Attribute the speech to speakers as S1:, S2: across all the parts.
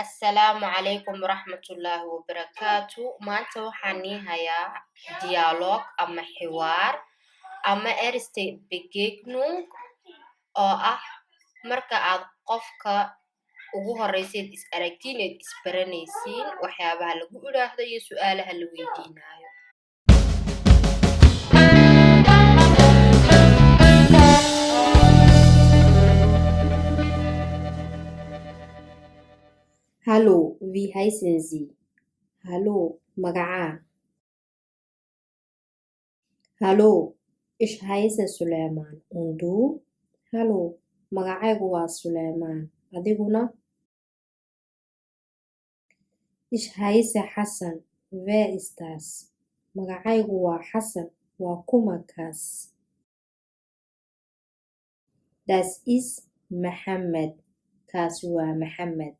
S1: Assalaamu calaykum waraxmatullaahi wabarakaatu. Maanta waxaan nii hayaa dialog ama xiwaar ama erste Begegnung oo ah marka aad qofka ugu horeyseed is aragtiin eed isbaranaysiin waxyaabaha lagu idhaahdo iyo su'aalaha la weydiinayo. Hallo, wie heißen Sie? Hallo, magacaa? Hallo, ich heiße Suleiman. Und du? Hallo, magacaygu waa Suleiman. Adiguna? Ich heiße Hassan. Wer ist das? Magacaygu waa Hassan. Waa kuma kaas? Das ist Mohammed. Kaas waa Mohammed.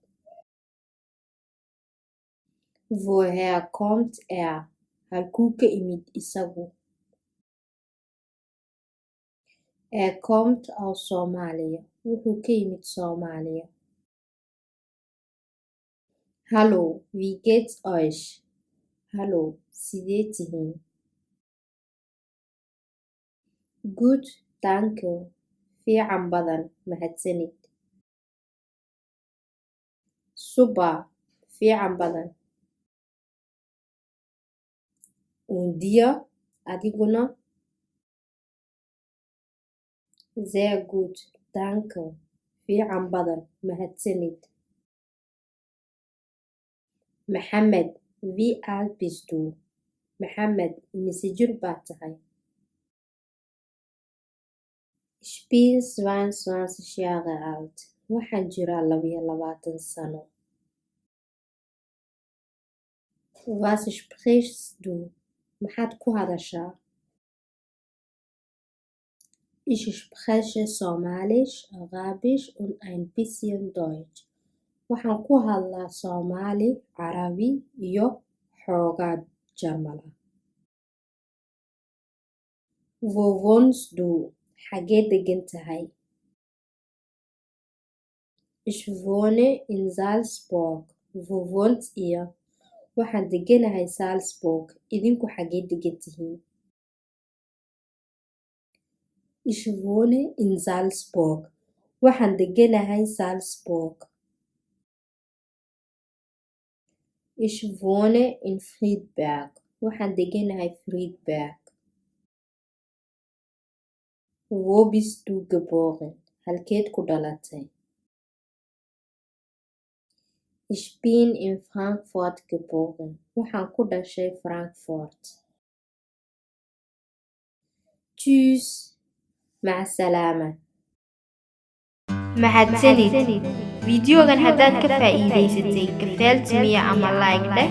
S1: Woher kommt er? Halkuu ka imid isagu? Er kommt aus Somalia. Wuxuu ka yimid Soomaaliya. Hallo, wie geht's euch? Hallo, sidee tihiin? Gut, danke. Fiican badan, mahadsanid. Super, fiican badan. Und dir? Adiguna? Sehr gut, danke. Fiican badan, mahadsanid. Mohammed, wie alt bist du? Mohammed, imise jir baad tahay? Ich bin 22 Jahre alt. Waxaan jiraa 22 sano. Was sprichst du? Maxaad ku hadashaa? Ich spreche Somalisch, Arabisch und ein bisschen Deutsch. Waxaan ku hadlaa Soomaali, Carabi iyo xoogaa Jarmal ah. Wo wohnst du? Xagee degan tahay? Ich wohne in Salzburg. Wo wohnt ihr? Waxaan deganahay Salzburg. Idinku xagee degan tihiin? Ich wohne in Salzburg. Waxaan deganahay Salzburg. Ich wohne in Friedberg. Waxaan deganahay Friedberg. Wo bist du geboren? Halkeed ku dhalatay? Ich bin in Frankfurt geboren. Waxaan ku dhashay Frankfurt. Tschüss. Maca salaama.
S2: mahadsanid fiidiyogan haddaad ka faa'iidaysatay kafaaltimiya ama like dheh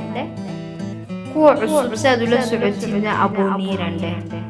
S2: kuwa cusub saad ula socotidna abonniiran dheh